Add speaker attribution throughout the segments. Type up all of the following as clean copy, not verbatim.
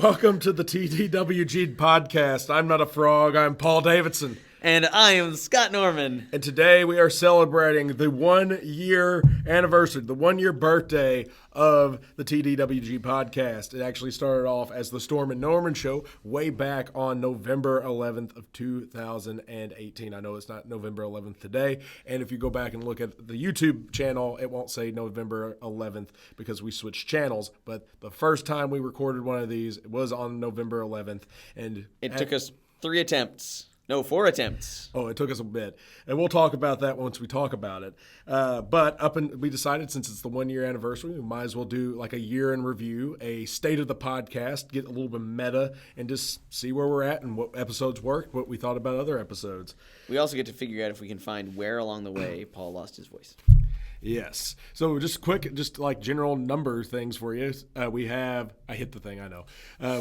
Speaker 1: Welcome to the TDWG Podcast. I'm not a frog, I'm Paul Davidson.
Speaker 2: And I am Scott Norman.
Speaker 1: And today we are celebrating the 1 year anniversary, the 1 year birthday of the TDWG Podcast. It actually started off as the Storm and Norman Show way back on November 11th of 2018. I know it's not November 11th today. And if you go back and look at the YouTube channel, it won't say November 11th because we switched channels. But the first time we recorded one of these was on November 11th. And
Speaker 2: it took us 4 attempts.
Speaker 1: Oh, it took us a bit. And we'll talk about that once we talk about it. But we decided since it's the 1 year anniversary, we might as well do like a year in review, a state of the podcast, get a little bit meta, and just see where we're at and what episodes worked, what we thought about other episodes.
Speaker 2: We also get to figure out if we can find where along the way Paul lost his voice.
Speaker 1: Yes. So just like general number things for you. I hit the thing, I know.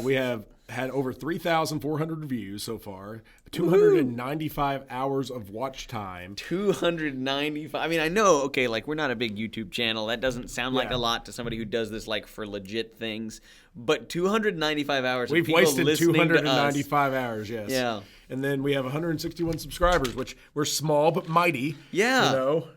Speaker 1: We have had over 3,400 reviews so far, 295 hours of watch time.
Speaker 2: 295. I mean, I know, okay, like we're not a big YouTube channel. That doesn't sound like a lot to somebody who does this like for legit things. But 295 hours of people listening to us.
Speaker 1: We've wasted 295 hours, yes.
Speaker 2: Yeah.
Speaker 1: And then we have 161 subscribers, which we're small but mighty.
Speaker 2: Yeah.
Speaker 1: You know.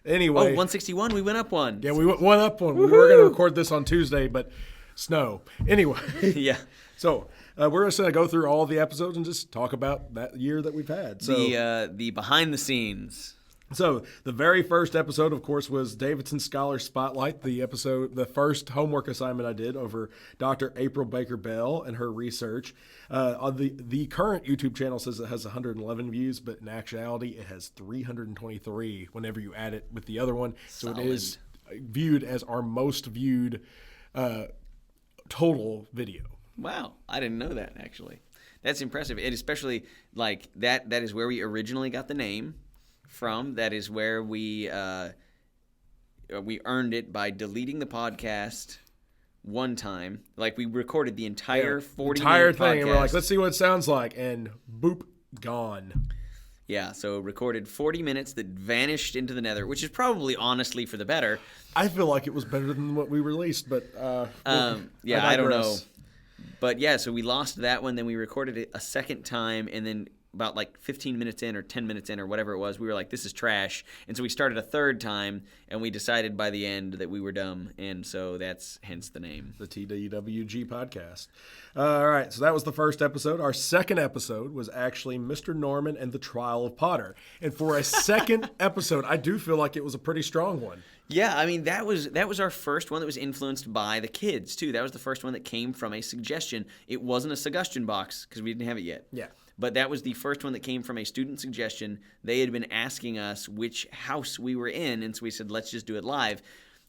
Speaker 1: Anyway.
Speaker 2: Oh, 161, we went up one.
Speaker 1: Yeah, we went one up one. Woo-hoo! We were going to record this on Tuesday, but snow. Anyway.
Speaker 2: Yeah.
Speaker 1: So we're just going to go through all the episodes and just talk about that year that we've had. So
Speaker 2: the behind the scenes.
Speaker 1: So the very first episode, of course, was Davidson Scholar Spotlight, the first homework assignment I did over Dr. April Baker Bell and her research. The current YouTube channel says it has 111 views, but in actuality it has 323 whenever you add it with the other one.
Speaker 2: Solid.
Speaker 1: So it is viewed as our most viewed total video.
Speaker 2: Wow, I didn't know that, actually. That's impressive. And especially, like, that is where we originally got the name from. That is where we earned it by deleting the podcast one time. Like, we recorded the entire 40-minute
Speaker 1: thing,
Speaker 2: podcast.
Speaker 1: and we're like, let's see what it sounds like, and boop, gone.
Speaker 2: Yeah, so recorded 40 minutes that vanished into the nether, which is probably honestly for the better.
Speaker 1: I feel like it was better than what we released, but
Speaker 2: I don't know. But yeah, so we lost that one, then we recorded it a second time, and then about like 15 minutes in or 10 minutes in or whatever it was, we were like, this is trash. And so we started a third time, and we decided by the end that we were dumb, and so that's hence the name.
Speaker 1: The TDWG Podcast. All right, so that was the first episode. Our second episode was actually Mr. Norman and the Trial of Potter. And for a second episode, I do feel like it was a pretty strong one.
Speaker 2: Yeah, I mean, that was our first one that was influenced by the kids, too. That was the first one that came from a suggestion. It wasn't a suggestion box because we didn't have it yet.
Speaker 1: Yeah.
Speaker 2: But that was the first one that came from a student suggestion. They had been asking us which house we were in, and so we said, let's just do it live.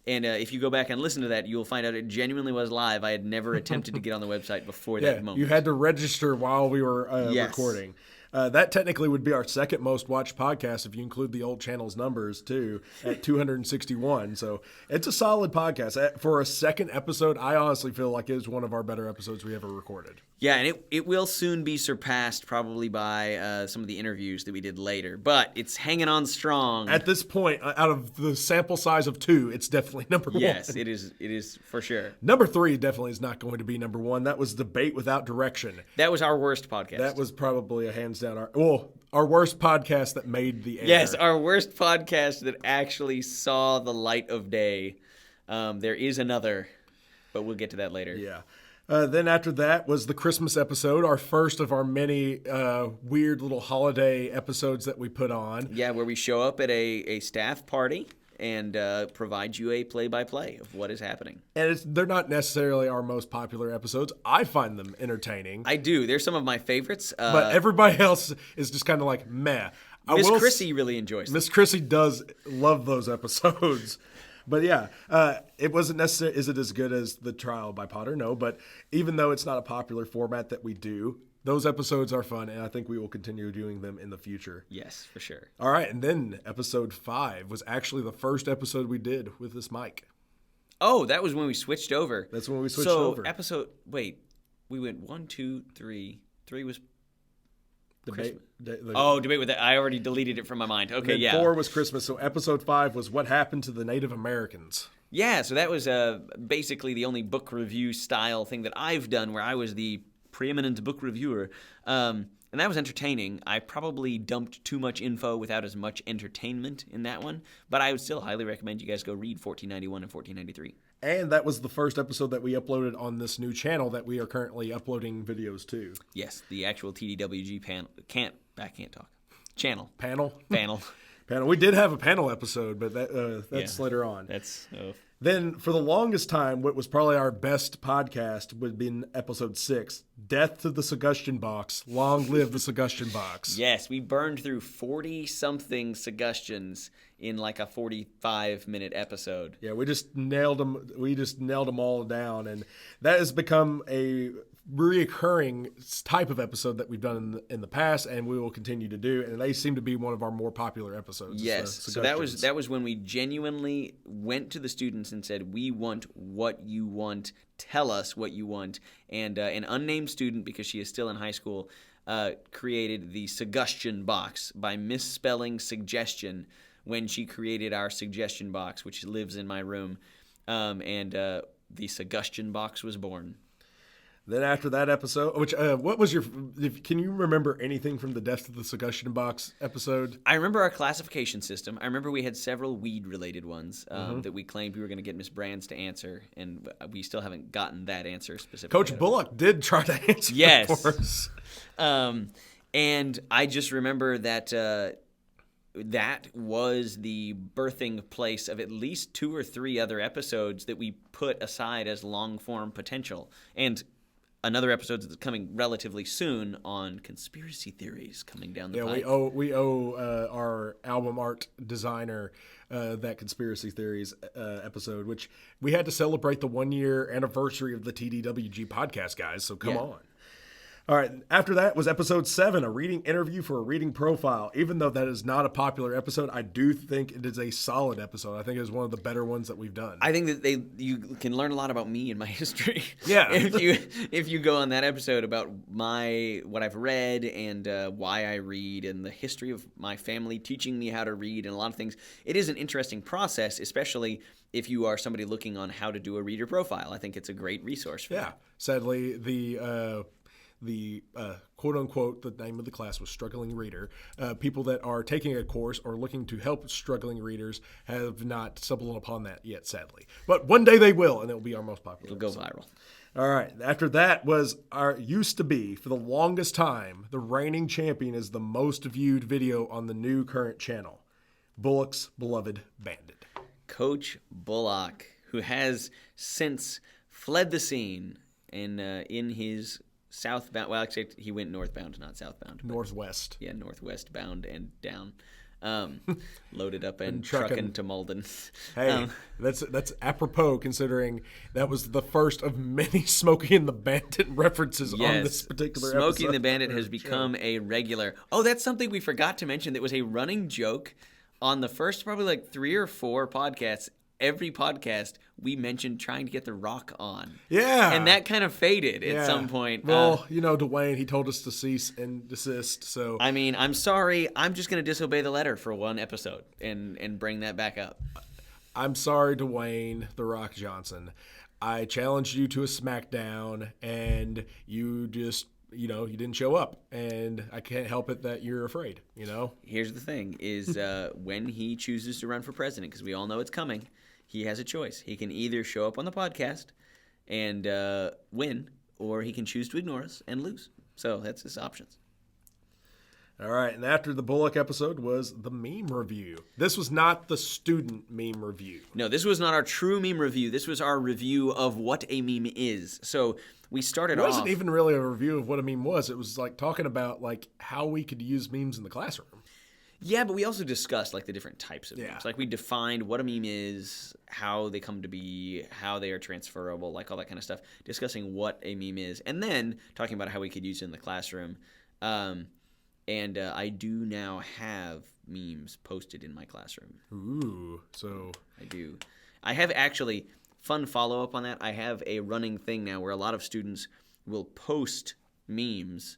Speaker 2: And if you go back and listen to that, you'll find out it genuinely was live. I had never attempted to get on the website before that moment.
Speaker 1: You had to register while we were recording. That technically would be our second most watched podcast if you include the old channel's numbers, too, at 261. So it's a solid podcast. For a second episode, I honestly feel like it is one of our better episodes we ever recorded.
Speaker 2: Yeah, and it will soon be surpassed probably by some of the interviews that we did later. But it's hanging on strong.
Speaker 1: At this point, out of the sample size of 2, it's definitely number 1.
Speaker 2: Yes, it is for sure.
Speaker 1: Number 3 definitely is not going to be number 1. That was Debate Without Direction.
Speaker 2: That was our worst podcast.
Speaker 1: That was probably a hands down our worst podcast that made the air.
Speaker 2: Yes, our worst podcast that actually saw the light of day. There is another, but we'll get to that later.
Speaker 1: Yeah. Then after that was the Christmas episode, our first of our many weird little holiday episodes that we put on.
Speaker 2: Yeah, where we show up at a staff party and provide you a play-by-play of what is happening.
Speaker 1: And they're not necessarily our most popular episodes. I find them entertaining.
Speaker 2: I do. They're some of my favorites.
Speaker 1: But everybody else is just kind of like, meh.
Speaker 2: Miss Chrissy really enjoys them.
Speaker 1: Miss Chrissy does love those episodes. But yeah, it wasn't necessarily, is it as good as The Trial by Potter? No, but even though it's not a popular format that we do, those episodes are fun, and I think we will continue doing them in the future.
Speaker 2: Yes, for sure.
Speaker 1: All right, and then episode 5 was actually the first episode we did with this mic.
Speaker 2: Oh, that was when we switched over.
Speaker 1: That's when we switched over.
Speaker 2: We went 1, 2, 3. 3 was
Speaker 1: Debate.
Speaker 2: Debate with that. I already deleted it from my mind. Okay, yeah.
Speaker 1: 4 was Christmas, so episode 5 was what happened to the Native Americans.
Speaker 2: Yeah, so that was basically the only book review style thing that I've done where I was the preeminent book reviewer. And that was entertaining. I probably dumped too much info without as much entertainment in that one. But I would still highly recommend you guys go read 1491 and 1493.
Speaker 1: And that was the first episode that we uploaded on this new channel that we are currently uploading videos to.
Speaker 2: Yes, the actual TDWG channel. Panel.
Speaker 1: We did have a panel episode, but that's later on. Then, for the longest time, what was probably our best podcast would be in episode 6, Death to the Suggestion Box. Long live the Suggestion Box.
Speaker 2: Yes, we burned through 40-something suggestions in like a 45-minute episode.
Speaker 1: Yeah, we just nailed them. We just nailed them all down, and that has become a reoccurring type of episode that we've done in the past, and we will continue to do. And they seem to be one of our more popular episodes.
Speaker 2: Yes, so that was when we genuinely went to the students and said, "We want what you want. Tell us what you want." And an unnamed student, because she is still in high school, created the suggestion box by misspelling suggestion when she created our suggestion box, which lives in my room, and the suggestion box was born.
Speaker 1: Then after that episode, what was can you remember anything from the Death to the Suggestion Box episode?
Speaker 2: I remember our classification system. I remember we had several weed-related ones that we claimed we were going to get Miss Brands to answer, and we still haven't gotten that answer specifically.
Speaker 1: Coach Bullock did try to answer for us.
Speaker 2: And I just remember that that was the birthing place of at least 2 or 3 other episodes that we put aside as long-form potential. And another episode that's coming relatively soon on conspiracy theories coming down the pipe.
Speaker 1: Yeah, we owe our album art designer that conspiracy theories episode, which we had to celebrate the 1-year anniversary of the TDWG podcast, guys. So come on. All right. After that was episode 7, a reading interview for a reading profile. Even though that is not a popular episode, I do think it is a solid episode. I think it is one of the better ones that we've done.
Speaker 2: I think that you can learn a lot about me and my history.
Speaker 1: Yeah.
Speaker 2: if you go on that episode about what I've read and why I read and the history of my family teaching me how to read and a lot of things. It is an interesting process, especially if you are somebody looking on how to do a reader profile. I think it's a great resource for that.
Speaker 1: Sadly, the quote-unquote, the name of the class was Struggling Reader. People that are taking a course or looking to help struggling readers have not stumbled upon that yet, sadly. But one day they will, and it will be our most popular.
Speaker 2: It'll go viral.
Speaker 1: All right. After that was used to be, for the longest time, the reigning champion is the most viewed video on the new current channel, Bullock's Beloved Bandit.
Speaker 2: Coach Bullock, who has since fled the scene and in his southbound, well, actually, he went northbound, not southbound.
Speaker 1: Northwest.
Speaker 2: Yeah, northwest bound and down. Loaded up and trucking to Malden.
Speaker 1: Hey, that's apropos considering that was the first of many Smokey and the Bandit references on this particular episode.
Speaker 2: Smokey and the Bandit has become a regular. Oh, that's something we forgot to mention that was a running joke on the first probably like 3 or 4 podcasts. Every podcast, we mentioned trying to get The Rock on.
Speaker 1: Yeah.
Speaker 2: And that kind of faded at some point.
Speaker 1: Well, Dwayne, he told us to cease and desist. So
Speaker 2: I mean, I'm sorry. I'm just going to disobey the letter for one episode and bring that back up.
Speaker 1: I'm sorry, Dwayne The Rock Johnson. I challenged you to a SmackDown, and you just, you didn't show up. And I can't help it that you're afraid,
Speaker 2: Here's the thing is when he chooses to run for president, because we all know it's coming, he has a choice. He can either show up on the podcast and win, or he can choose to ignore us and lose. So that's his options.
Speaker 1: All right, and after the Bullock episode was the meme review. This was not the student meme review.
Speaker 2: No, this was not our true meme review. This was our review of what a meme is. So we started off.
Speaker 1: It wasn't even really a review of what a meme was. It was like talking about like how we could use memes in the classroom.
Speaker 2: Yeah, but we also discussed like the different types of memes. Like we defined what a meme is, how they come to be, how they are transferable, like all that kind of stuff. Discussing what a meme is, and then talking about how we could use it in the classroom. And I do now have memes posted in my classroom.
Speaker 1: Ooh, so
Speaker 2: I do. I have actually, fun follow-up on that, I have a running thing now where a lot of students will post memes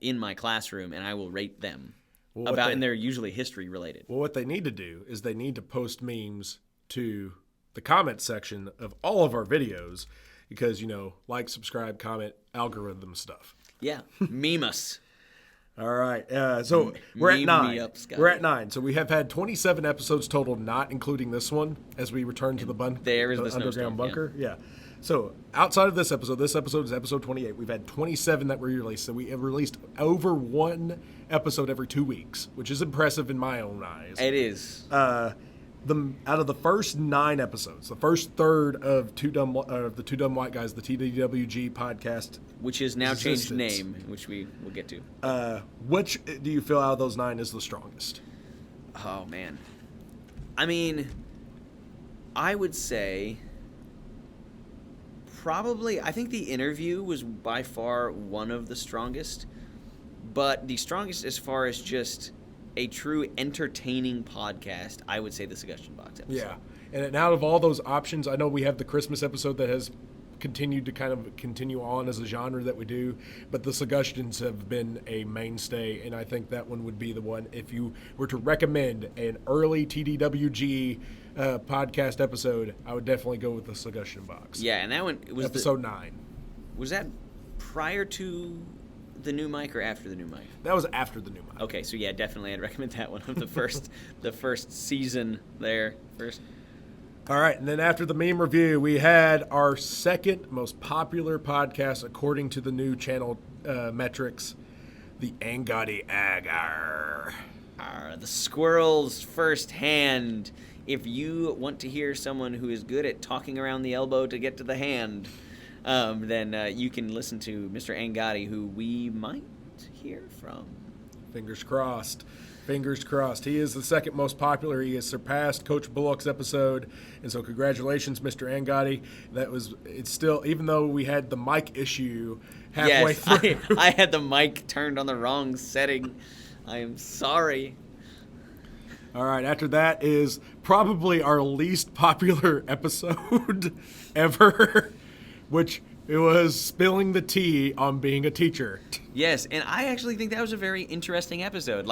Speaker 2: in my classroom, and I will rate them. And they're usually history related.
Speaker 1: Well, what they need to do is they need to post memes to the comment section of all of our videos because, like, subscribe, comment, algorithm stuff.
Speaker 2: Yeah. Meme us.
Speaker 1: All right. So we're at 9.
Speaker 2: Me up, Scott.
Speaker 1: We're at 9. So we have had 27 episodes total, not including this one, as we return to the underground bunker. Yeah. So outside of this episode is episode 28. We've had 27 that were released. So we have released over one episode every 2 weeks, which is impressive in my own eyes.
Speaker 2: It is.
Speaker 1: Out of the first 9 episodes, the first third of the Two Dumb White Guys, the TDWG podcast,
Speaker 2: which is now changed name, which we will get to.
Speaker 1: Which do you feel out of those 9 is the strongest?
Speaker 2: Oh man, I mean, I would say probably. I think the interview was by far one of the strongest, but the strongest as far as just a true entertaining podcast, I would say the Suggestion Box episode.
Speaker 1: Yeah. And out of all those options, I know we have the Christmas episode that has continued to kind of continue on as a genre that we do, but the Suggestions have been a mainstay, and I think that one would be the one. If you were to recommend an early TDWG podcast episode, I would definitely go with the Suggestion Box.
Speaker 2: Yeah, and that one was
Speaker 1: episode 9.
Speaker 2: Was that prior to the new mic or after the new mic?
Speaker 1: That was after the new mic.
Speaker 2: Okay, so yeah, definitely I'd recommend that one of the first season there.
Speaker 1: All right, and then after the meme review, we had our second most popular podcast according to the new channel metrics, the Angadi Agar.
Speaker 2: The squirrels firsthand. If you want to hear someone who is good at talking around the elbow to get to the hand, then you can listen to Mr. Angadi, who we might hear from.
Speaker 1: Fingers crossed. Fingers crossed. He is the second most popular. He has surpassed Coach Bullock's episode. And so congratulations, Mr. Angadi. It's still, even though we had the mic issue halfway through.
Speaker 2: I had the mic turned on the wrong setting. I am sorry.
Speaker 1: All right, after that is probably our least popular episode ever, which it was spilling the tea on being a teacher.
Speaker 2: Yes, and I actually think that was a very interesting episode.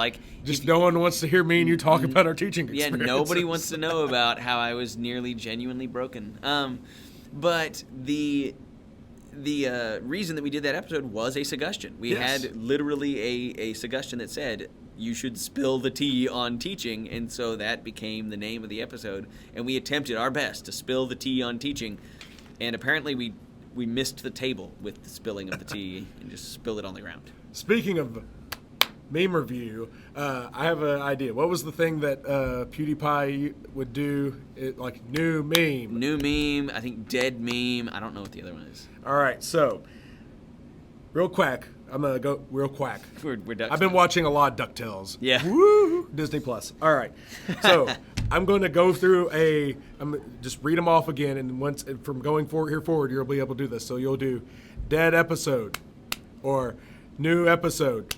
Speaker 1: No one wants to hear me and you talk about our teaching experiences.
Speaker 2: Yeah, nobody wants to know about how I was nearly genuinely broken. But the reason that we did that episode was a suggestion. We had literally a suggestion that said, you should spill the tea on teaching, and so that became the name of the episode. And we attempted our best to spill the tea on teaching, and apparently we missed the table with the spilling of the tea and just spilled it on the ground.
Speaker 1: Speaking of meme review, I have an idea. What was the thing that PewDiePie would do? New meme.
Speaker 2: New meme, I think dead meme. I don't know what the other one is.
Speaker 1: All right, so real quick. I'm going to go real quick.
Speaker 2: We're
Speaker 1: I've been watching a lot of DuckTales.
Speaker 2: Yeah.
Speaker 1: Woo! Disney Plus. All right. So I'm going to go through just read them off again, and once from going forward, you'll be able to do this. So you'll do dead episode or new episode.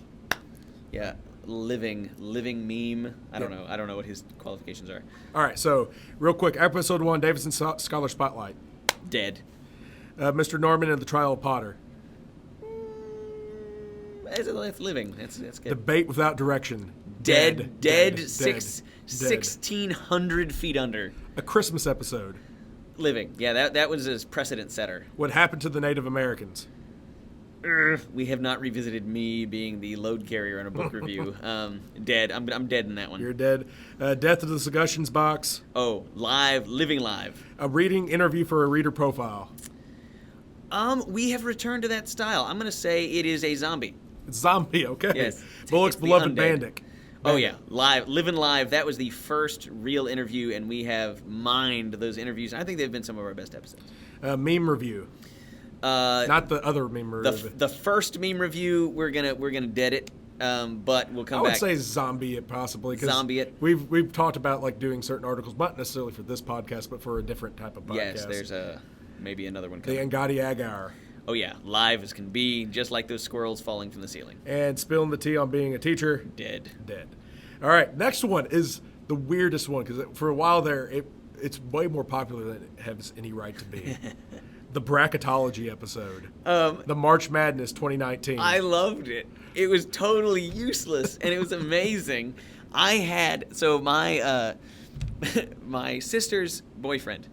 Speaker 2: Yeah. Living meme. I don't know. I don't know what his qualifications are.
Speaker 1: All right. So real quick, episode 1, Davidson Scholar Spotlight.
Speaker 2: Dead.
Speaker 1: Mr. Norman and the Trial of Potter.
Speaker 2: It's living. That's good.
Speaker 1: Debate without direction.
Speaker 2: Dead. 1,600 feet under.
Speaker 1: A Christmas episode.
Speaker 2: Living. Yeah, that was his precedent setter.
Speaker 1: What happened to the Native Americans?
Speaker 2: We have not revisited me being the load carrier in a book review. Dead. I'm dead in that one.
Speaker 1: You're dead. Death of the Suggestions Box.
Speaker 2: Oh, living live.
Speaker 1: A reading interview for a reader profile.
Speaker 2: We have returned to that style. I'm going to say it is a zombie.
Speaker 1: It's zombie, okay.
Speaker 2: Yes.
Speaker 1: Bullock's beloved Bandic.
Speaker 2: Oh, yeah. Living live. That was the first real interview, and we have mined those interviews. I think they've been some of our best episodes.
Speaker 1: Meme review. Not the other meme review.
Speaker 2: The first meme review, we're gonna dead it, but we'll come back.
Speaker 1: I would say zombie it possibly.
Speaker 2: Zombie it.
Speaker 1: We've talked about doing certain articles, not necessarily for this podcast, but for a different type of podcast.
Speaker 2: Yes, there's maybe another one coming.
Speaker 1: The Angadi Agar.
Speaker 2: Oh, yeah. Live as can be, just like those squirrels falling from the ceiling.
Speaker 1: And spilling the tea on being a teacher.
Speaker 2: Dead.
Speaker 1: All right, next one is the weirdest one, because for a while there, it's way more popular than it has any right to be. The bracketology episode. The March Madness 2019.
Speaker 2: I loved it. It was totally useless, and it was amazing. I had, my sister's boyfriend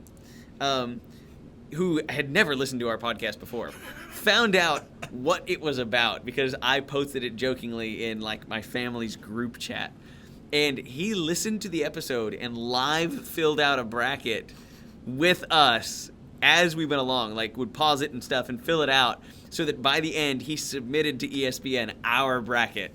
Speaker 2: who had never listened to our podcast before, found out what it was about because I posted it jokingly in like my family's group chat. And he listened to the episode and live filled out a bracket with us as we went along, like would pause it and stuff and fill it out so that by the end he submitted to ESPN our bracket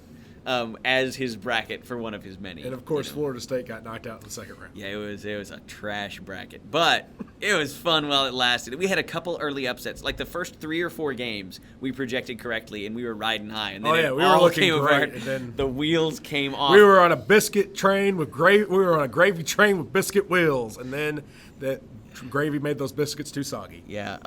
Speaker 2: as his bracket for one of his many.
Speaker 1: And of course, Florida State got knocked out in the second round.
Speaker 2: Yeah, it was a trash bracket, but it was fun while it lasted. We had a couple early upsets, like the first 3 or 4 games we projected correctly, and we were riding high. And then
Speaker 1: we were looking great. And then
Speaker 2: the wheels came off.
Speaker 1: We were on a biscuit train with gravy. We were on a gravy train with biscuit wheels, and then that gravy made those biscuits too soggy.
Speaker 2: Yeah,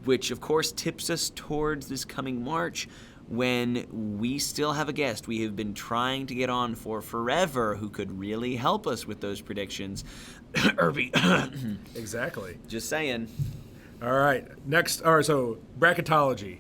Speaker 2: which of course tips us towards this coming March, when we still have a guest we have been trying to get on for forever who could really help us with those predictions. Irby.
Speaker 1: Exactly.
Speaker 2: Just saying.
Speaker 1: All right. Next. All right. So bracketology.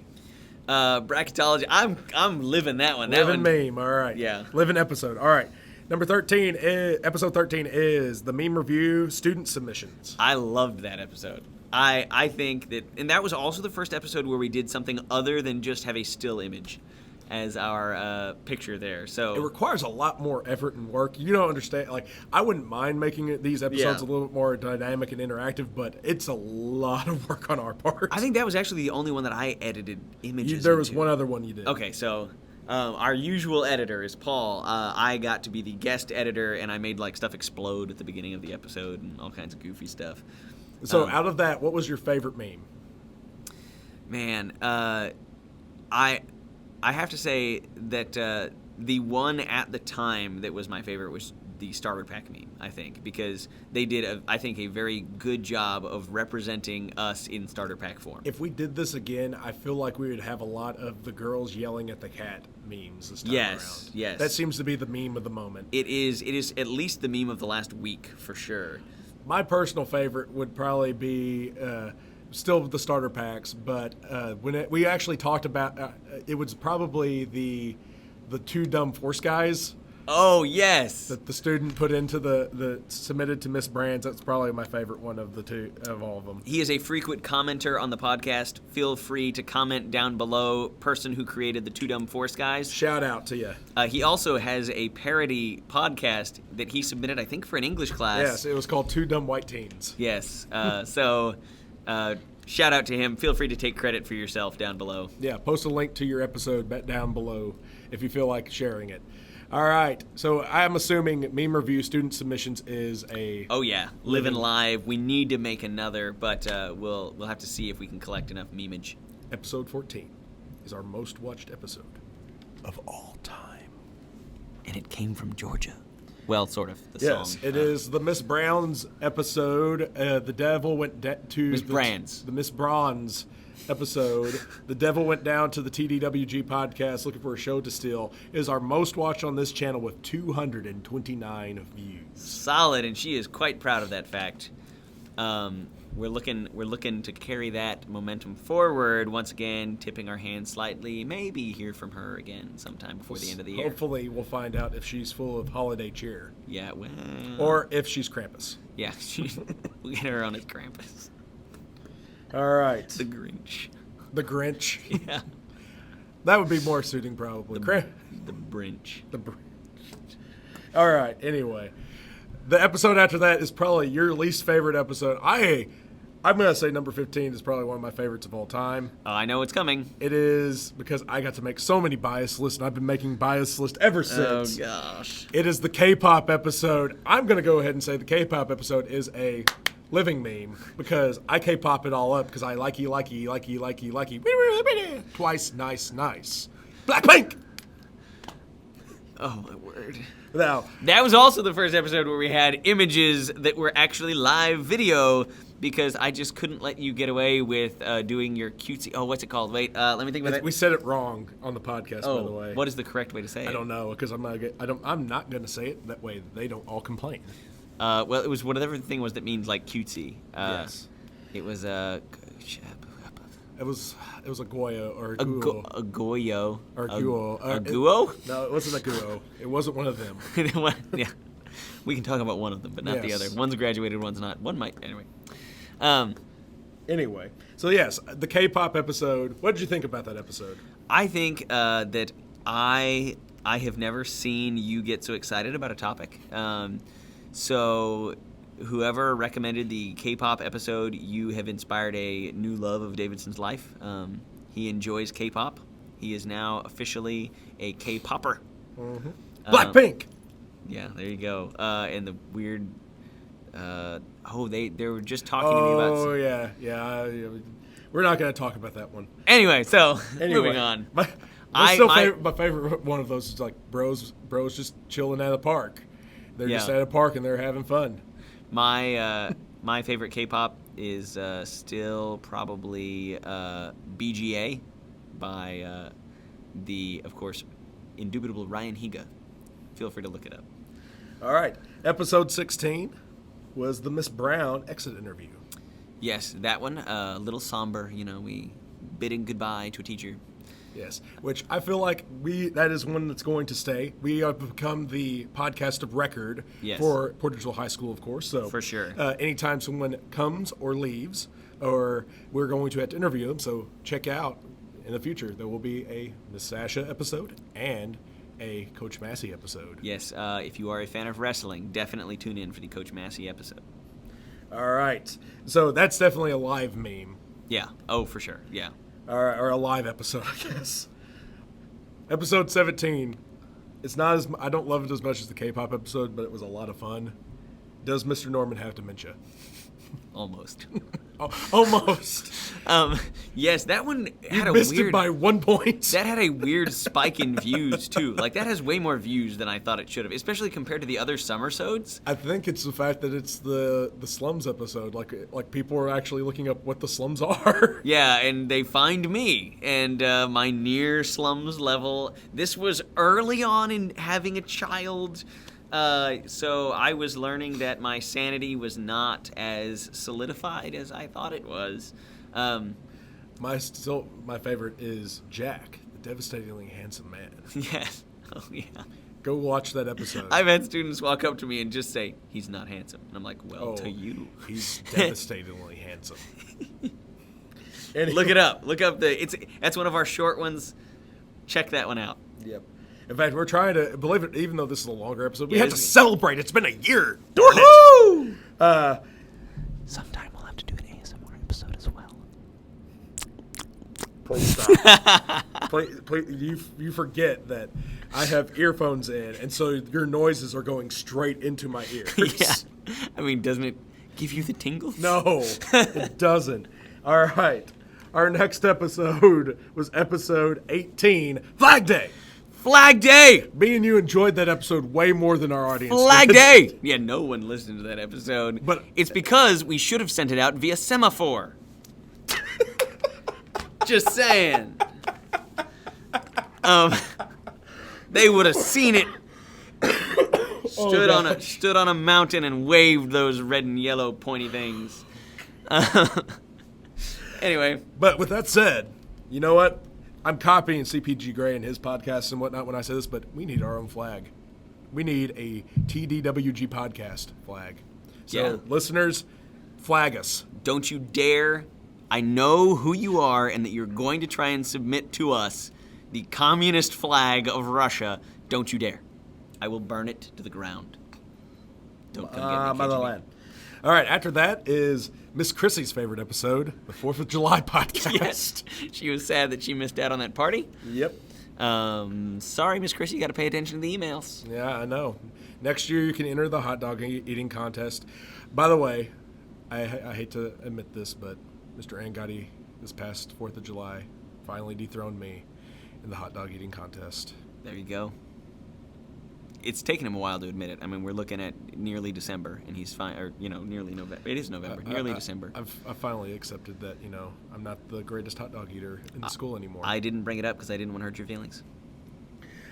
Speaker 2: Bracketology. I'm living that one.
Speaker 1: Living meme. All right.
Speaker 2: Yeah.
Speaker 1: Living episode. All right. Number 13 is episode 13 is the meme review student submissions.
Speaker 2: I loved that episode. I think that, and that was also the first episode where we did something other than just have a still image as our picture there. So
Speaker 1: it requires a lot more effort and work. You don't understand. Like, I wouldn't mind making these episodes a little bit more dynamic and interactive, but it's a lot of work on our part.
Speaker 2: I think that was actually the only one that I edited images
Speaker 1: There was
Speaker 2: into.
Speaker 1: one other one you did.
Speaker 2: Okay, so our usual editor is Paul. I got to be the guest editor, and I made like stuff explode at the beginning of the episode and all kinds of goofy stuff.
Speaker 1: So out of that, what was your favorite meme?
Speaker 2: Man, I have to say that the one at the time that was my favorite was the starter pack meme, I think, because they did, I think, a very good job of representing us in starter pack form.
Speaker 1: If we did this again, I feel like we would have a lot of the girls yelling at the cat memes this time around.
Speaker 2: Yes.
Speaker 1: That seems to be the meme of the moment.
Speaker 2: It is at least the meme of the last week, for sure.
Speaker 1: My personal favorite would probably be still the starter packs, but we actually talked about it was probably the two dumb force guys.
Speaker 2: Oh yes,
Speaker 1: that the student put into the submitted to Miss Brands. That's probably my favorite one of the two of all of them.
Speaker 2: He is a frequent commenter on the podcast. Feel free to comment down below. Person who created the two dumb force guys.
Speaker 1: Shout out to you.
Speaker 2: He also has a parody podcast that he submitted, I think, for an English class.
Speaker 1: Yes, it was called Two Dumb White Teens.
Speaker 2: Yes. So shout out to him. Feel free to take credit for yourself down below.
Speaker 1: Yeah, post a link to your episode down below if you feel like sharing it. All right, so I'm assuming meme review student submissions is a...
Speaker 2: Oh yeah, living live. We need to make another, but we'll have to see if we can collect enough memeage.
Speaker 1: Episode 14 is our most watched episode of all time.
Speaker 2: And it came from Georgia. Well, sort of, the
Speaker 1: song. Yes, it is the Miss Brown's episode. The devil went to...
Speaker 2: Miss Brands.
Speaker 1: The Miss Bronze episode. The devil went down to the TDWG podcast looking for a show to steal. It is our most watched on this channel with 229 views.
Speaker 2: Solid, and she is quite proud of that fact. We're looking to carry that momentum forward. Once again, tipping our hand slightly. Maybe hear from her again sometime before the end of the year.
Speaker 1: Hopefully, we'll find out if she's full of holiday cheer.
Speaker 2: Yeah, well,
Speaker 1: or if she's Krampus.
Speaker 2: Yeah, we'll get her on as Krampus.
Speaker 1: All right.
Speaker 2: The Grinch.
Speaker 1: The Grinch.
Speaker 2: Yeah.
Speaker 1: That would be more suiting, probably.
Speaker 2: The Brinch.
Speaker 1: The Brinch. All right. Anyway, the episode after that is probably your least favorite episode. I'm going to say number 15 is probably one of my favorites of all time.
Speaker 2: Oh, I know it's coming.
Speaker 1: It is because I got to make so many bias lists, and I've been making bias lists ever since.
Speaker 2: Oh, gosh.
Speaker 1: It is the K-pop episode. I'm going to go ahead and say the K-pop episode is a living meme because I K-pop it all up because I likey. Twice, nice. Blackpink!
Speaker 2: Oh, my word.
Speaker 1: Now,
Speaker 2: that was also the first episode where we had images that were actually live video because I just couldn't let you get away with doing your cutesy... Oh, what's it called? Wait, let me think about it.
Speaker 1: We said it wrong on the podcast, by the way.
Speaker 2: What is the correct way to say it?
Speaker 1: I don't know because I'm not going to say it that way. They don't all complain.
Speaker 2: Well, it was whatever the thing was that means like cutesy.
Speaker 1: Yes.
Speaker 2: It was
Speaker 1: It was a Goyo or a
Speaker 2: Guo.
Speaker 1: Guo.
Speaker 2: A Goyo.
Speaker 1: Or a Guo.
Speaker 2: A Guo?
Speaker 1: No, it wasn't a Guo. It wasn't one of them.
Speaker 2: Yeah. We can talk about one of them, but not the other. One's graduated, one's not. One might. Anyway.
Speaker 1: Anyway, so yes, the K-pop episode. What did you think about that episode?
Speaker 2: I think that I have never seen you get so excited about a topic. So whoever recommended the K-pop episode, you have inspired a new love of Davidson's life. He enjoys K-pop. He is now officially a K-popper.
Speaker 1: Mm-hmm. Blackpink.
Speaker 2: Yeah, there you go. And the weird. They were just talking to me about.
Speaker 1: Oh yeah. We're not going to talk about that one.
Speaker 2: Anyway, moving on.
Speaker 1: My favorite one of those is like bros just chilling at a park. They're just at a park and they're having fun.
Speaker 2: My favorite K-pop is still probably BGA by the, of course, indubitable Ryan Higa. Feel free to look it up.
Speaker 1: All right. Episode 16 was the Miss Brown exit interview.
Speaker 2: Yes, that one, a little somber. We bidding goodbye to a teacher.
Speaker 1: Yes, which I feel like that is one that's going to stay. We have become the podcast of record for Porterville High School, of course. So
Speaker 2: for sure.
Speaker 1: Anytime someone comes or leaves, or we're going to have to interview them, so check out in the future. There will be a Miss Sasha episode and a Coach Massey episode.
Speaker 2: Yes, if you are a fan of wrestling, definitely tune in for the Coach Massey episode.
Speaker 1: All right. So that's definitely a live meme.
Speaker 2: Yeah. Oh, for sure. Yeah.
Speaker 1: Or a live episode, I guess. Episode 17. It's not as I don't love it as much as the K-pop episode, but it was a lot of fun. Does Mr. Norman have dementia?
Speaker 2: Almost.
Speaker 1: Almost.
Speaker 2: Yes, that one had
Speaker 1: you missed it by 1 point.
Speaker 2: That had a weird spike in views too. Like that has way more views than I thought it should have, especially compared to the other summersodes.
Speaker 1: I think it's the fact that it's the slums episode. Like people are actually looking up what the slums are.
Speaker 2: Yeah, and they find me and my near slums level. This was early on in having a child. So I was learning that my sanity was not as solidified as I thought it was.
Speaker 1: My favorite is Jack, the devastatingly handsome man.
Speaker 2: Yes. Oh, yeah.
Speaker 1: Go watch that episode.
Speaker 2: I've had students walk up to me and just say, he's not handsome. And I'm like, to you.
Speaker 1: He's devastatingly handsome.
Speaker 2: Look it up. Look up that's one of our short ones. Check that one out.
Speaker 1: Yep. In fact, we're trying to, believe it, even though this is a longer episode, we have to celebrate. It's been a year. Darn it.
Speaker 2: Sometime we'll have to do an ASMR episode as well.
Speaker 1: Please stop. please, you forget that I have earphones in, and so your noises are going straight into my ears.
Speaker 2: Yeah. I mean, doesn't it give you the tingles?
Speaker 1: No, it doesn't. All right. Our next episode was episode 18, Flag Day.
Speaker 2: Flag Day!
Speaker 1: Me and you enjoyed that episode way more than our audience
Speaker 2: Flag
Speaker 1: did.
Speaker 2: Day! Yeah, no one listened to that episode.
Speaker 1: But
Speaker 2: it's because we should have sent it out via semaphore. Just saying. They would have seen it. Stood on a mountain and waved those red and yellow pointy things. Anyway.
Speaker 1: But with that said, you know what? I'm copying CPG Gray and his podcasts and whatnot when I say this, but we need our own flag. We need a TDWG Podcast flag. So, listeners, flag us.
Speaker 2: Don't you dare. I know who you are and that you're going to try and submit to us the communist flag of Russia. Don't you dare. I will burn it to the ground. Don't come get me.
Speaker 1: All right, after that is Miss Chrissy's favorite episode, the 4th of July podcast.
Speaker 2: Yes, she was sad that she missed out on that party.
Speaker 1: Yep.
Speaker 2: Sorry, Miss Chrissy, you got to pay attention to the emails.
Speaker 1: Yeah, I know. Next year you can enter the hot dog eating contest. By the way, I hate to admit this, but Mr. Angotti this past 4th of July finally dethroned me in the hot dog eating contest.
Speaker 2: There you go. It's taken him a while to admit it. I mean, we're looking at nearly December, and he's fine, or, nearly November. It is November, nearly December.
Speaker 1: I've finally accepted that, I'm not the greatest hot dog eater in the school anymore.
Speaker 2: I didn't bring it up because I didn't want to hurt your feelings.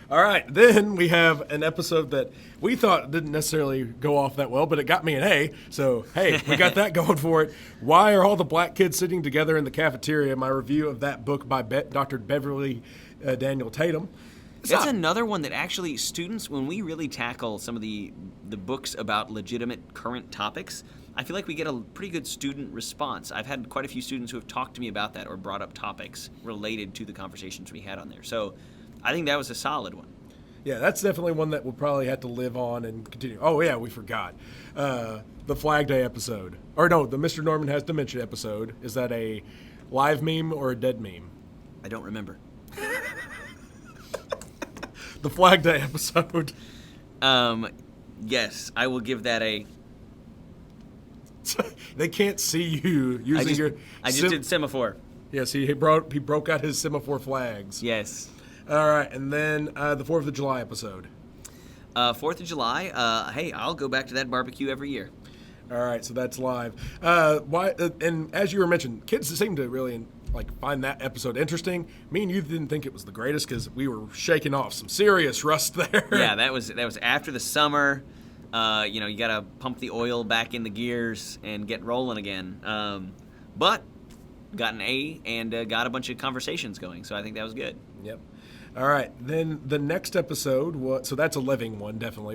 Speaker 1: All right, then we have an episode that we thought didn't necessarily go off that well, but it got me an A. So, hey, we got that going for it. Why are all the black kids sitting together in the cafeteria? My review of that book by Dr. Beverly Daniel Tatum.
Speaker 2: That's another one that actually students, when we really tackle some of the books about legitimate current topics, I feel like we get a pretty good student response. I've had quite a few students who have talked to me about that or brought up topics related to the conversations we had on there. So I think that was a solid one.
Speaker 1: Yeah, that's definitely one that we'll probably have to live on and continue. Oh, yeah, we forgot. The Flag Day episode. Or no, the Mr. Norman Has Dementia episode. Is that a live meme or a dead meme?
Speaker 2: I don't remember.
Speaker 1: The Flag Day episode.
Speaker 2: Yes, I will give that a...
Speaker 1: They can't see you using your...
Speaker 2: I just did semaphore.
Speaker 1: Yes, he broke out his semaphore flags.
Speaker 2: Yes.
Speaker 1: All right, and then the 4th of July episode.
Speaker 2: 4th of July, hey, I'll go back to that barbecue every year.
Speaker 1: All right, so that's live. And as you were mentioning, kids seem to really find that episode interesting. Me and you didn't think it was the greatest because we were shaking off some serious rust there.
Speaker 2: Yeah, that was after the summer. You got to pump the oil back in the gears and get rolling again. But got an A and got a bunch of conversations going, so I think that was good.
Speaker 1: Yep. All right, then the next episode, so that's a living one, definitely.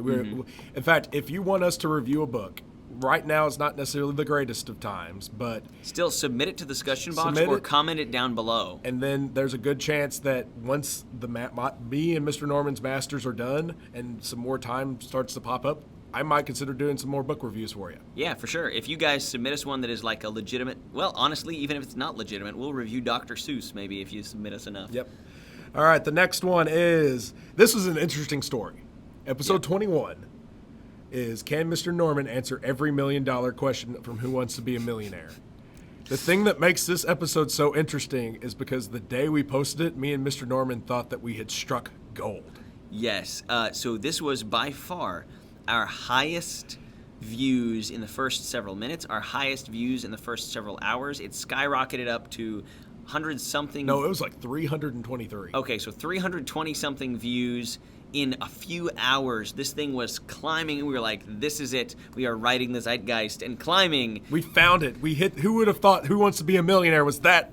Speaker 1: In fact, if you want us to review a book, right now it's not necessarily the greatest of times, but...
Speaker 2: Still, submit it to the discussion box or comment it down below.
Speaker 1: And then there's a good chance that once me and Mr. Norman's Masters are done and some more time starts to pop up, I might consider doing some more book reviews for you.
Speaker 2: Yeah, for sure. If you guys submit us one that is like a legitimate... Well, honestly, even if it's not legitimate, we'll review Dr. Seuss maybe if you submit us enough.
Speaker 1: Yep. All right, the next one is... This is an interesting story. Episode 21 is, can Mr. Norman answer every $1 million question from Who Wants to Be a Millionaire? The thing that makes this episode so interesting is because the day we posted it, me and Mr. Norman thought that we had struck gold.
Speaker 2: Yes. So this was by far our highest views in the first several minutes, our highest views in the first several hours. It skyrocketed up to 100-something.
Speaker 1: No, it was like 323.
Speaker 2: Okay, so 320-something views in a few hours. This thing was climbing, and we were like, this is it. We are riding the zeitgeist and climbing.
Speaker 1: We found it. We hit. Who would have thought Who Wants to Be a Millionaire was that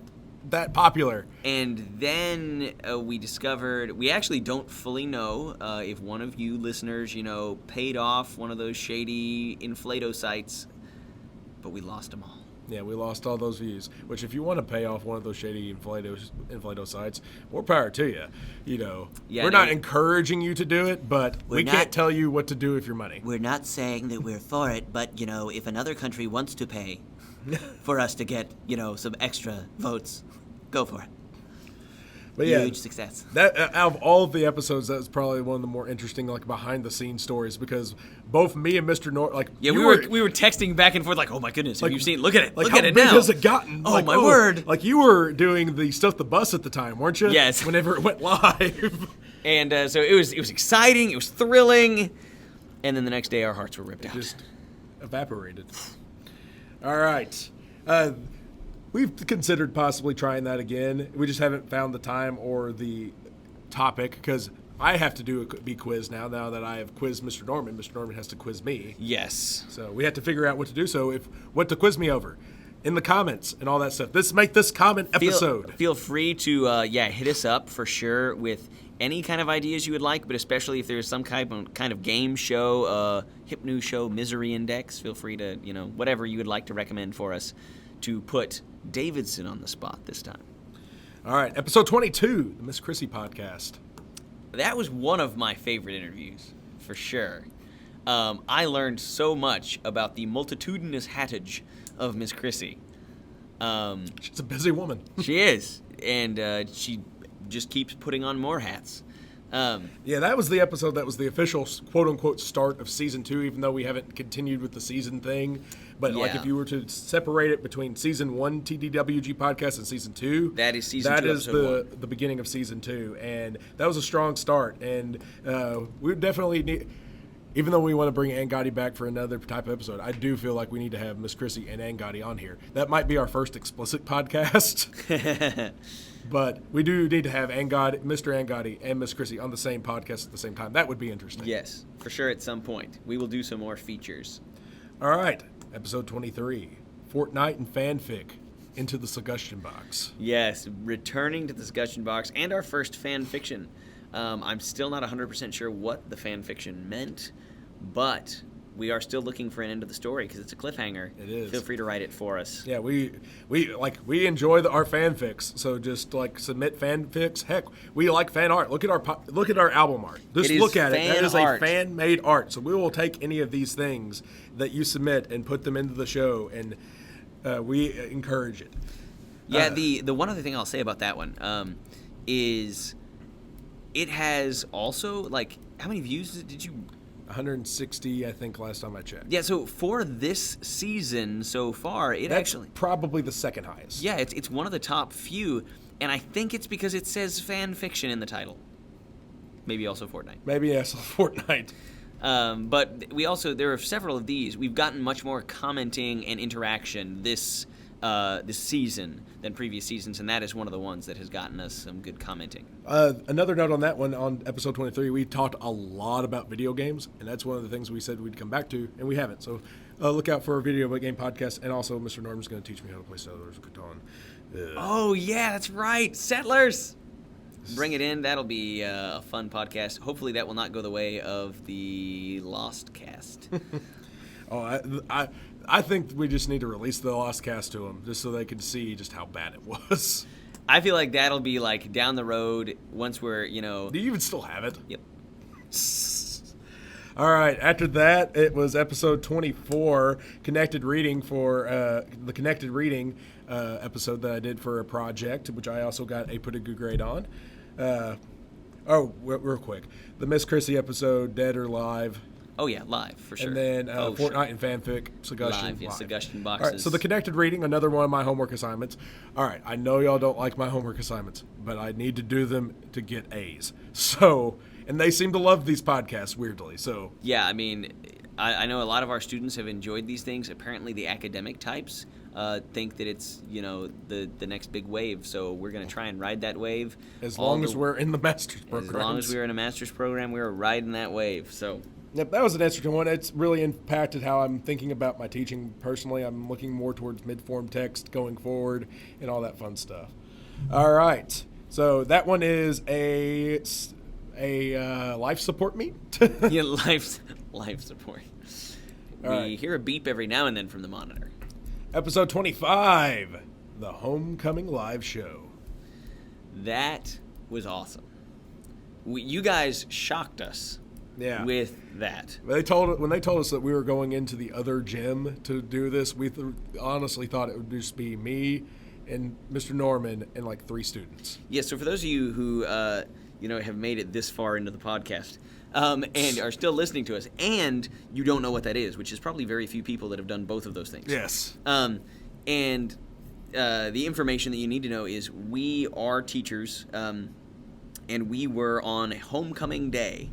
Speaker 1: popular?
Speaker 2: And then we discovered, we actually don't fully know if one of you listeners, paid off one of those shady Inflato sites, but we lost them all.
Speaker 1: Yeah, we lost all those views, which if you want to pay off one of those shady Inflato sites, more power to you. We're not encouraging you to do it, but we can't tell you what to do with your money.
Speaker 3: We're not saying that we're for it, but, if another country wants to pay for us to get, some extra votes, go for it.
Speaker 1: But yeah,
Speaker 3: huge success.
Speaker 1: That out of all of the episodes, that was probably one of the more interesting, behind the scenes stories, because both me and Mr. Norton,
Speaker 2: we were texting back and forth, oh my goodness, have you seen? Look at it, look at it
Speaker 1: now. How big has it gotten?
Speaker 2: Oh my word!
Speaker 1: You were doing the Stuff the Bus at the time, weren't you?
Speaker 2: Yes.
Speaker 1: Whenever it went live.
Speaker 2: And so it was exciting, it was thrilling, and then the next day our hearts were ripped out.
Speaker 1: Just evaporated. All right. We've considered possibly trying that again. We just haven't found the time or the topic, because I have to be quizzed now that I have quizzed Mr. Norman. Mr. Norman has to quiz me.
Speaker 2: Yes.
Speaker 1: So we have to figure out what to do. So what to quiz me over in the comments and all that stuff. Make this comment episode.
Speaker 2: Feel free to hit us up for sure with any kind of ideas you would like, but especially if there's some kind of game show, hypno show, misery index. Feel free to whatever you would like to recommend for us to put Davidson on the spot this time.
Speaker 1: All right, episode 22, the Miss Chrissy podcast.
Speaker 2: That was one of my favorite interviews, for sure. I learned so much about the multitudinous hattage of Miss Chrissy.
Speaker 1: She's a busy woman.
Speaker 2: She is, and she just keeps putting on more hats.
Speaker 1: Yeah, that was the episode that was the official quote-unquote start of Season 2, even though we haven't continued with the season thing. But if you were to separate it between Season 1 TDWG Podcast and Season 2,
Speaker 2: that is Season 2,
Speaker 1: That is the beginning of Season 2. And that was a strong start. And we definitely need... Even though we want to bring Ann Gotti back for another type of episode, I do feel like we need to have Miss Chrissy and Ann Gotti on here. That might be our first explicit podcast. But we do need to have Mr. Ann Gotti and Miss Chrissy on the same podcast at the same time. That would be interesting.
Speaker 2: Yes, for sure at some point. We will do some more features.
Speaker 1: All right, episode 23, Fortnite and fanfic, into the suggestion box.
Speaker 2: Yes, returning to the discussion box and our first fan fiction. I'm still not 100% sure what the fan fiction meant, but we are still looking for an end of the story because it's a cliffhanger.
Speaker 1: It is.
Speaker 2: Feel free to write it for us.
Speaker 1: Yeah, we enjoy our fanfics, so just submit fanfics. Heck, we like fan art. Look at our album art. Just look at it. That is a fan-made art. So we will take any of these things that you submit and put them into the show, and we encourage it.
Speaker 2: Yeah, the one other thing I'll say about that one is it has also how many views did you?
Speaker 1: 160, I think, last time I checked.
Speaker 2: Yeah, so for this season so far,
Speaker 1: That's probably the second highest.
Speaker 2: Yeah, it's one of the top few, and I think it's because it says fan fiction in the title. Maybe also Fortnite.
Speaker 1: Fortnite.
Speaker 2: But there are several of these. We've gotten much more commenting and interaction this season than previous seasons, and that is one of the ones that has gotten us some good commenting.
Speaker 1: Another note on that one, on episode 23, we talked a lot about video games, and that's one of the things we said we'd come back to, and we haven't. So look out for our video game podcast, and also Mr. Norman's going to teach me how to play Settlers of Catan.
Speaker 2: Oh, yeah, that's right. Settlers! Bring it in. That'll be a fun podcast. Hopefully that will not go the way of the Lost cast.
Speaker 1: I think we just need to release the Lost cast to them just so they can see just how bad it was.
Speaker 2: I feel like that'll be down the road once we're,
Speaker 1: Do you even still have it?
Speaker 2: Yep.
Speaker 1: All right. After that, it was episode 24, Connected Reading for the Connected Reading episode that I did for a project, which I also got a pretty good grade on. Real quick. The Miss Chrissy episode, Dead or Live.
Speaker 2: Oh, yeah, live, for sure.
Speaker 1: And then Fortnite and fanfic, suggestion,
Speaker 2: live. Suggestion boxes.
Speaker 1: All right, so the Connected Reading, another one of my homework assignments. All right, I know y'all don't like my homework assignments, but I need to do them to get A's. So, and they seem to love these podcasts, weirdly. So
Speaker 2: yeah, I mean, I know a lot of our students have enjoyed these things. Apparently, the academic types think that it's, the next big wave. So we're going to try and ride that wave.
Speaker 1: As long as we're in the master's program.
Speaker 2: As long as we're in a master's program, we're riding that wave. So.
Speaker 1: Yep, that was an interesting one. It's really impacted how I'm thinking about my teaching personally. I'm looking more towards mid-form text going forward and all that fun stuff. All right. So that one is a life support meet?
Speaker 2: Yeah, life support. We hear a beep every now and then from the monitor.
Speaker 1: Episode 25, the Homecoming Live Show.
Speaker 2: That was awesome. You guys shocked us.
Speaker 1: Yeah.
Speaker 2: With that.
Speaker 1: When they told us that we were going into the other gym to do this, we honestly thought it would just be me and Mr. Norman and 3 students.
Speaker 2: Yeah, so for those of you who have made it this far into the podcast and are still listening to us, and you don't know what that is, which is probably very few people that have done both of those things.
Speaker 1: Yes.
Speaker 2: And the information that you need to know is we are teachers, and we were on homecoming day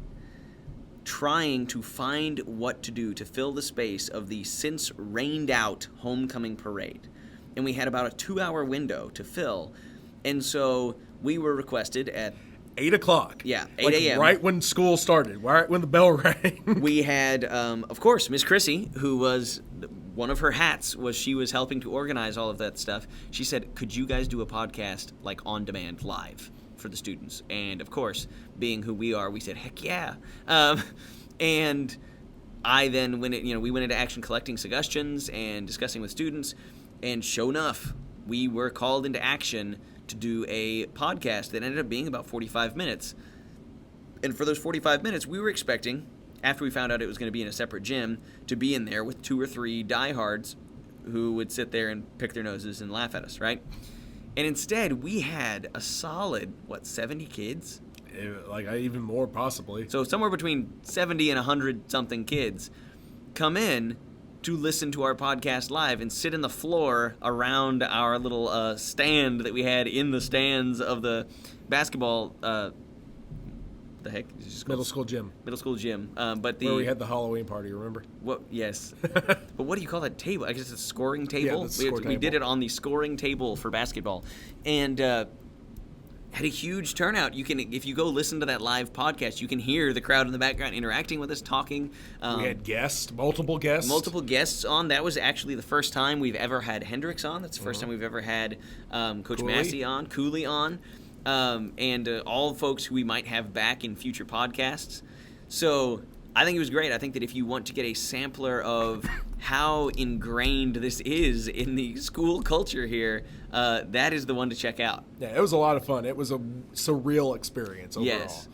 Speaker 2: trying to find what to do to fill the space of the since rained out homecoming parade. And we had about a 2-hour window to fill. And so we were requested at
Speaker 1: 8 o'clock.
Speaker 2: Yeah, 8 a.m.
Speaker 1: Right when school started, right when the bell rang.
Speaker 2: We had, of course, Miss Chrissy, who was, one of her hats was she was helping to organize all of that stuff. She said, could you guys do a podcast on demand live for the students? And of course, being who we are, we said, heck yeah. And I then we went into action collecting suggestions and discussing with students, and sure enough, we were called into action to do a podcast that ended up being about 45 minutes. And for those 45 minutes, we were expecting, after we found out it was going to be in a separate gym, to be in there with 2 or 3 diehards who would sit there and pick their noses and laugh at us, right? And instead, we had a solid, 70 kids?
Speaker 1: Even more, possibly.
Speaker 2: So somewhere between 70 and 100-something kids come in to listen to our podcast live and sit in the floor around our little stand that we had in the stands of the basketball, the heck?
Speaker 1: Middle school gym.
Speaker 2: But
Speaker 1: where we had the Halloween party, remember?
Speaker 2: Yes. But what do you call that table? I guess it's a scoring table?
Speaker 1: Yeah, the table.
Speaker 2: We did it on the scoring table for basketball. And had a huge turnout. You can, if you go listen to that live podcast, you can hear the crowd in the background interacting with us, talking.
Speaker 1: We had multiple guests on.
Speaker 2: That was actually the first time we've ever had Hendrix on. That's the first time we've ever had Coach Massey on, Cooley on, and all folks who we might have back in future podcasts. So I think it was great. I think that if you want to get a sampler of how ingrained this is in the school culture here, that is the one to check out.
Speaker 1: Yeah, it was a lot of fun. It was a surreal experience overall.
Speaker 2: Yes.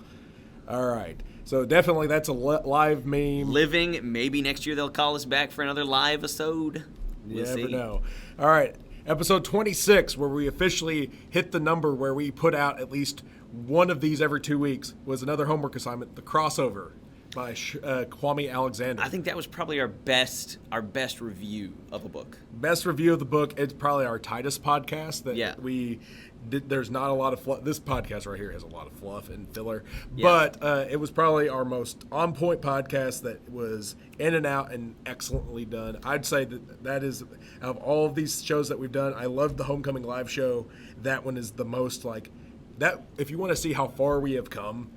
Speaker 1: All right. So definitely that's a live meme.
Speaker 2: Living, maybe next year they'll call us back for another live episode.
Speaker 1: You never know. All right. Episode 26, where we officially hit the number where we put out at least one of these every 2 weeks, was another homework assignment, The Crossover by Kwame Alexander.
Speaker 2: I think that was probably our best review of a book.
Speaker 1: Best review of the book. It's probably our Titus podcast that we did. There's not a lot of fluff. This podcast right here has a lot of fluff and filler, but it was probably our most on-point podcast that was in and out and excellently done. I'd say that is, out of all of these shows that we've done, I loved the Homecoming Live show. That one is the most like, that, if you want to see how far we have come,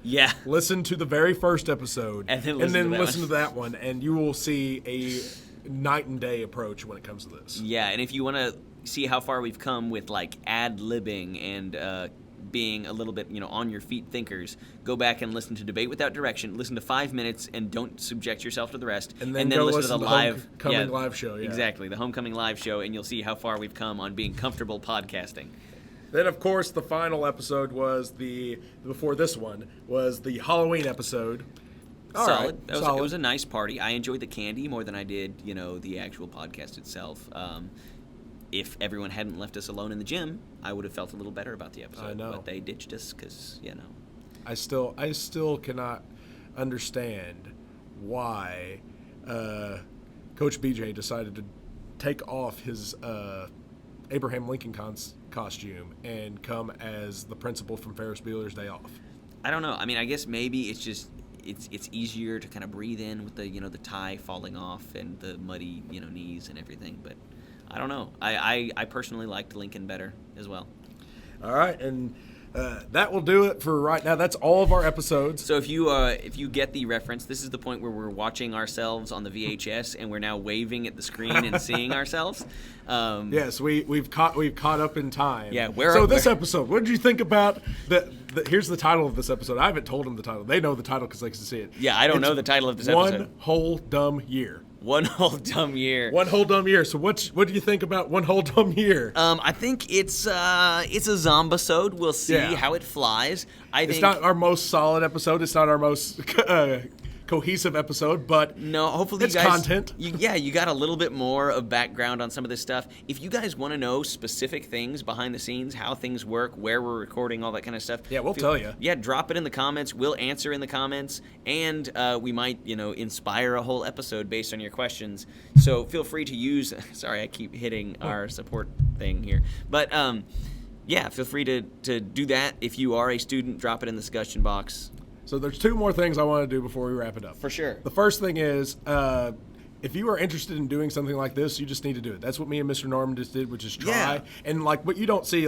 Speaker 1: listen to the very first episode
Speaker 2: and then listen
Speaker 1: to that one, and you will see a night and day approach when it comes to this.
Speaker 2: Yeah, and if you want to see how far we've come with like ad-libbing and being a little bit, on your feet thinkers, go back and listen to Debate Without Direction. Listen to 5 minutes and don't subject yourself to the rest.
Speaker 1: And then go listen to the Homecoming Live show. Yeah.
Speaker 2: Exactly, the Homecoming Live show, and you'll see how far we've come on being comfortable podcasting.
Speaker 1: Then, of course, the final episode was before this one, was the Halloween episode.
Speaker 2: Solid. It was a nice party. I enjoyed the candy more than I did, the actual podcast itself. If everyone hadn't left us alone in the gym, I would have felt a little better about the episode.
Speaker 1: I know.
Speaker 2: But they ditched us because,
Speaker 1: I still cannot understand why Coach BJ decided to take off his Abraham Lincoln costume and come as the principal from Ferris Bueller's Day Off.
Speaker 2: I don't know. I mean, I guess maybe it's just it's easier to kind of breathe in with the the tie falling off and the muddy knees and everything. But I don't know. I personally liked Lincoln better as well.
Speaker 1: All right, and that will do it for right now. That's all of our episodes.
Speaker 2: So if you get the reference, this is the point where we're watching ourselves on the VHS and we're now waving at the screen and seeing ourselves.
Speaker 1: Yes, we've caught up in time.
Speaker 2: Yeah,
Speaker 1: this episode, what did you think about here's the title of this episode. I haven't told them the title. They know the title because they can see it.
Speaker 2: Yeah, I don't know the title of this episode.
Speaker 1: One Whole Dumb Year.
Speaker 2: One Whole Dumb Year.
Speaker 1: One Whole Dumb Year. So what do you think about One Whole Dumb Year?
Speaker 2: I think it's a zombisode. We'll see how it flies.
Speaker 1: It's not our most solid episode. It's not our most cohesive episode, but
Speaker 2: no, hopefully
Speaker 1: it's
Speaker 2: you guys,
Speaker 1: content.
Speaker 2: You got a little bit more of background on some of this stuff. If you guys want to know specific things behind the scenes, how things work, where we're recording, all that kind of stuff,
Speaker 1: we'll tell you.
Speaker 2: Yeah, drop it in the comments. We'll answer in the comments, and we might, inspire a whole episode based on your questions. So feel free to use. Sorry, I keep hitting our support thing here, but feel free to do that. If you are a student, drop it in the discussion box.
Speaker 1: So there's two more things I want to do before we wrap it up.
Speaker 2: For sure.
Speaker 1: The first thing is, if you are interested in doing something like this, you just need to do it. That's what me and Mr. Norman just did, which is try.
Speaker 2: Yeah.
Speaker 1: And what you don't see,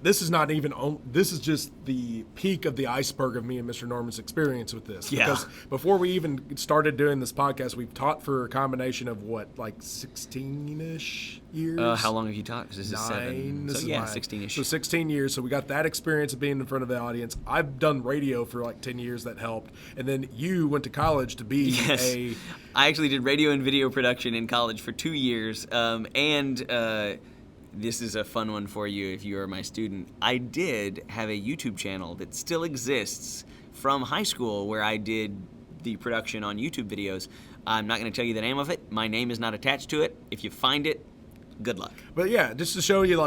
Speaker 1: this is not even this is just the peak of the iceberg of me and Mr. Norman's experience with this.
Speaker 2: Yeah.
Speaker 1: Because before we even started doing this podcast, we've taught for a combination of 16-ish years?
Speaker 2: How long have you taught? Because this is 7. So 16-ish.
Speaker 1: So 16 years. So we got that experience of being in front of the audience. I've done radio for 10 years. That helped. And then you went to college to be
Speaker 2: I actually did radio and video production in college for 2 years. This is a fun one for you if you are my student. I did have a YouTube channel that still exists from high school where I did the production on YouTube videos. I'm not going to tell you the name of it. My name is not attached to it. If you find it, good luck.
Speaker 1: But yeah, just to show you,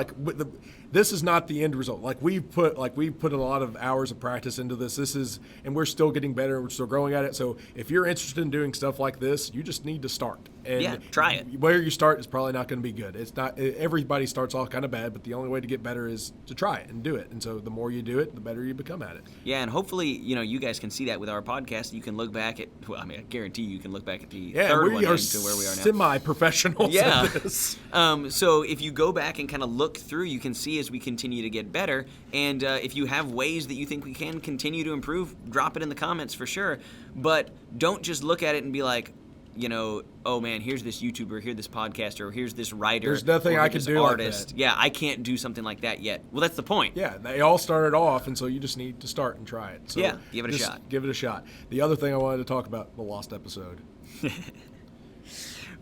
Speaker 1: this is not the end result. We've put a lot of hours of practice into this. And we're still getting better. We're still growing at it. So if you're interested in doing stuff like this, you just need to start. And
Speaker 2: try it.
Speaker 1: Where you start is probably not going to be good. It's not. Everybody starts off kind of bad, but the only way to get better is to try it and do it. And so the more you do it, the better you become at it.
Speaker 2: Yeah, and hopefully, you guys can see that with our podcast. You can look back at. Well, I guarantee you can look back at the third one into where we are now.
Speaker 1: Semi-professionals at this.
Speaker 2: So if you go back and kind of look through, you can see as we continue to get better. And if you have ways that you think we can continue to improve, drop it in the comments for sure. But don't just look at it and be like, oh man, here's this YouTuber, here's this podcaster, or here's this writer.
Speaker 1: There's nothing I can do
Speaker 2: artist.
Speaker 1: like that.
Speaker 2: Yeah, I can't do something like that yet. Well, that's the point.
Speaker 1: Yeah, they all started off, and so you just need to start and try it. So
Speaker 2: yeah, give it a shot.
Speaker 1: Give it a shot. The other thing I wanted to talk about, the lost episode.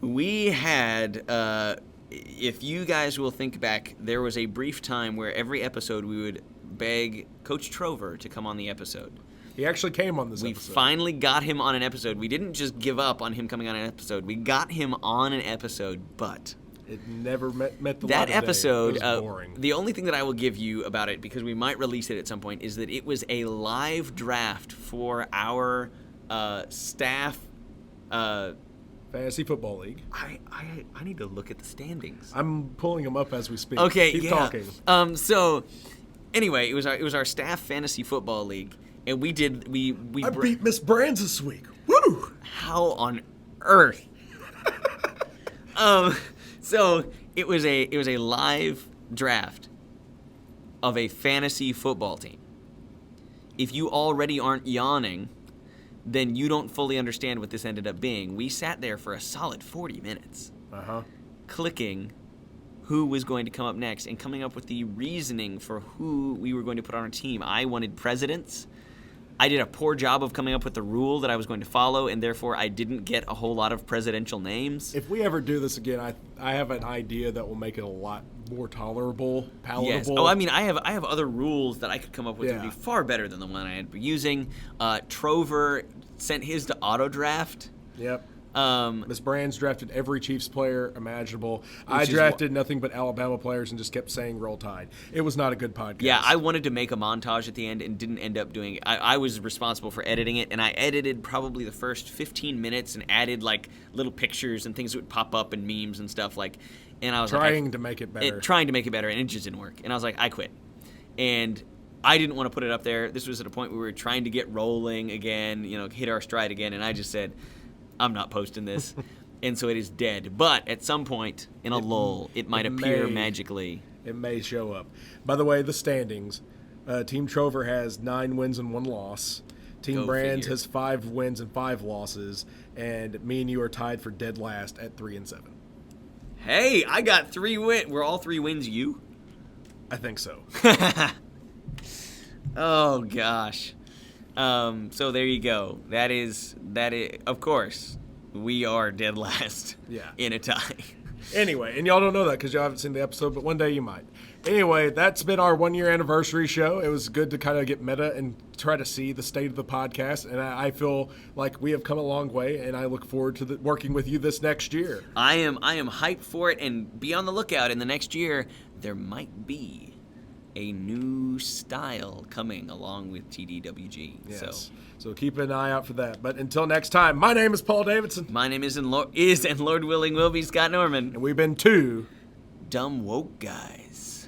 Speaker 2: We had, if you guys will think back, there was a brief time where every episode we would beg Coach Trover to come on the episset.
Speaker 1: He actually came on this episode.
Speaker 2: We finally got him on an episode. We didn't just give up on him coming on an episode. We got him on an episode, but
Speaker 1: it never met the light of day.
Speaker 2: That episode,
Speaker 1: it was boring.
Speaker 2: The only thing that I will give you about it, because we might release it at some point, is that it was a live draft for our staff
Speaker 1: Fantasy Football League.
Speaker 2: I need to look at the standings.
Speaker 1: I'm pulling them up as we speak.
Speaker 2: Okay,
Speaker 1: Keep talking.
Speaker 2: So anyway, it was our staff fantasy football league, and we
Speaker 1: I beat Miss Brands this week. Woo!
Speaker 2: How on earth? So it was a live draft of a fantasy football team. If you already aren't yawning, then you don't fully understand what this ended up being. We sat there for a solid 40 minutes, clicking who was going to come up next and coming up with the reasoning for who we were going to put on our team. I wanted presidents. I did a poor job of coming up with the rule that I was going to follow, and therefore I didn't get a whole lot of presidential names.
Speaker 1: If we ever do this again, I have an idea that will make it a lot more tolerable, palatable.
Speaker 2: Yes. Oh, I mean, I have other rules that I could come up with that would be far better than the one I had been using. Trover sent his to auto draft.
Speaker 1: Yep. Miss Brands drafted every Chiefs player imaginable. I drafted nothing but Alabama players and just kept saying Roll Tide. It was not a good podcast.
Speaker 2: Yeah, I wanted to make a montage at the end and didn't end up doing it. I was responsible for editing it, and I edited probably the first 15 minutes and added like little pictures and things that would pop up and memes and stuff like. And I was
Speaker 1: trying to make it better.
Speaker 2: Trying to make it better, and it just didn't work. And I was like, I quit. And I didn't want to put it up there. This was at a point where we were trying to get rolling again, hit our stride again, and I just said, I'm not posting this. And so it is dead. But at some point in a lull, it might appear magically.
Speaker 1: It may show up. By the way, the standings. Team Trover has 9 wins and 1 loss. Team Brands has 5 wins and 5 losses. And me and you are tied for dead last at 3-7.
Speaker 2: Hey, I got 3 wins. Were all 3 wins you?
Speaker 1: I think so.
Speaker 2: Oh, gosh. So there you go. That is, of course, we are dead last in a tie.
Speaker 1: Anyway, and y'all don't know that because y'all haven't seen the episode, but one day you might. Anyway, that's been our 1-year anniversary show. It was good to kind of get meta and try to see the state of the podcast, and I feel like we have come a long way, and I look forward to working with you this next year.
Speaker 2: I am hyped for it, and be on the lookout. In the next year, there might be a new style coming along with TDWG.
Speaker 1: Yes. So keep an eye out for that. But until next time, my name is Paul Davidson.
Speaker 2: My name and Lord willing will be Scott Norman.
Speaker 1: And we've been 2
Speaker 2: dumb woke guys.